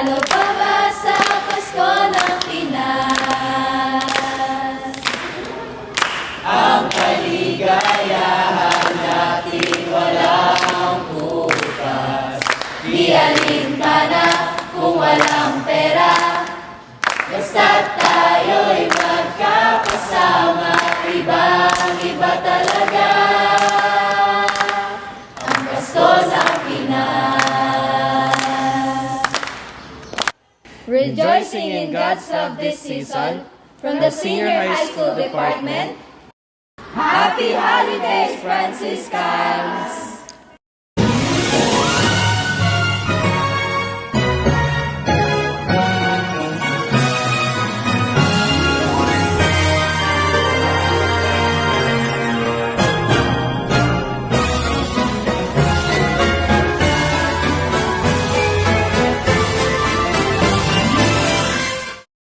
Lalo pa ba sa Pasko ng Pinas? Ang kaligayahan natin walang bukas. Di alintana kung walang pera, basta't tayo'y magkakasama. Ibang-iba talaga ang Pasko sa Pinas. Rejoicing in God's love this season, from the Senior High School Department, Happy Holidays, Franciscans!